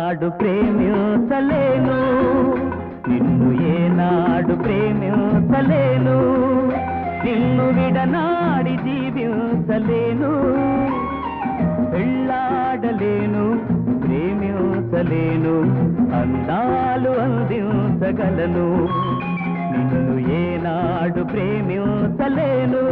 ఏనాడు ప్రేమించలేను, నిన్ను ఏనాడు ప్రేమించలేను, నిన్ను విడనాడి జీవించలేను, పెళ్ళాడలేను, ప్రేమించలేను, అందాలు అందించగలను, నిన్ను ఏనాడు ప్రేమించలేను.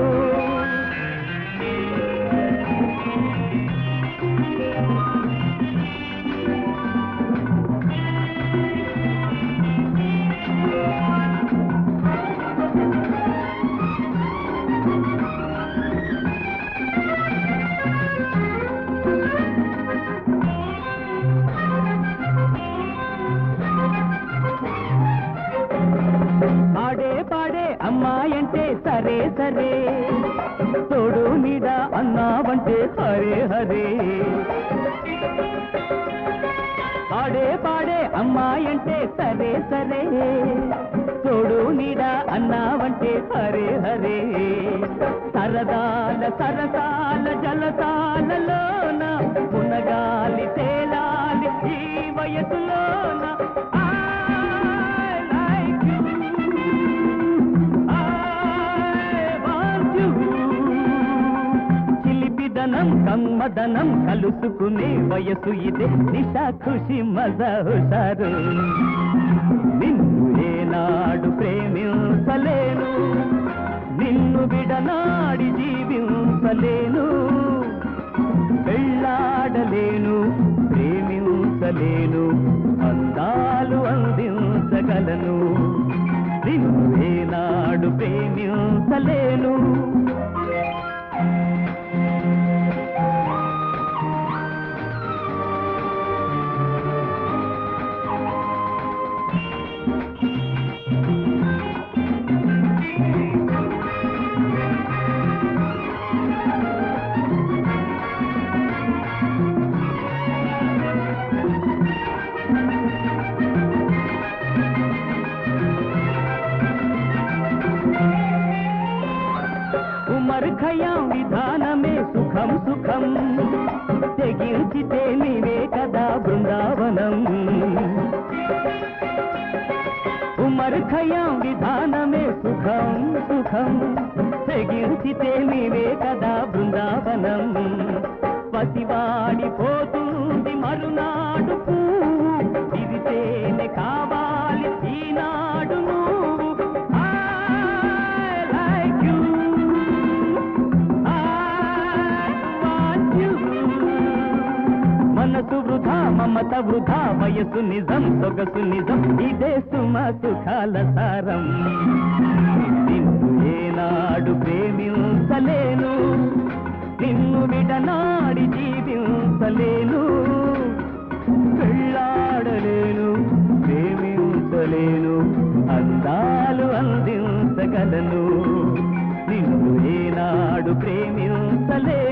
పాడే పాడే అమ్మాయంటే సరే సరే, తోడు నీడ అన్నావంటే హరే హరే. పాడే పాడే అమ్మాయంటే సరే సరే, తోడు నీడ అన్నావంటే హరే హరే. సరదాల సరసాల జలసాలలోన మునగాలి తేలాలి ఈ వయసులోన. కమ్మదనం కలుసుకునే వయసు ఇదే, నిశా ఖుషి మజా హుషారు. నిన్ను ఏనాడు ప్రేమించలేను, నిన్ను విడనాడి జీవించలేను, పెళ్ళాడలేను, ప్రేమించలేను, అందాలు అందించగలను, నిన్ను ఏనాడు ప్రేమించలేను. ఉమర్ ఖయాం విధానమే సుఖం సుఖం, తెగించితే నీవే కదా బృందావనం. ఉమర్ ఖయాం విధానమే సుఖం సుఖం, తెగించితే నీవే కదా బృందావనం. పసివాడిపోతుంది మరునాడు పువ్వు, విరితేనే కావాలి ఈనాడు నువ్వు. మనసు వృధా మమత వృధా, వయసు నిజం సొగసు నిజం, ఇదే సుమ సుఖాల సారం. నిన్ను ఏనాడు ప్రేమించలేను, నిన్ను విడనాడి జీవించలేను, పెళ్ళాడలేను, ప్రేమించలేను, అందాలు అందించగలను, నిన్ను ఏనాడు ప్రేమించలేను.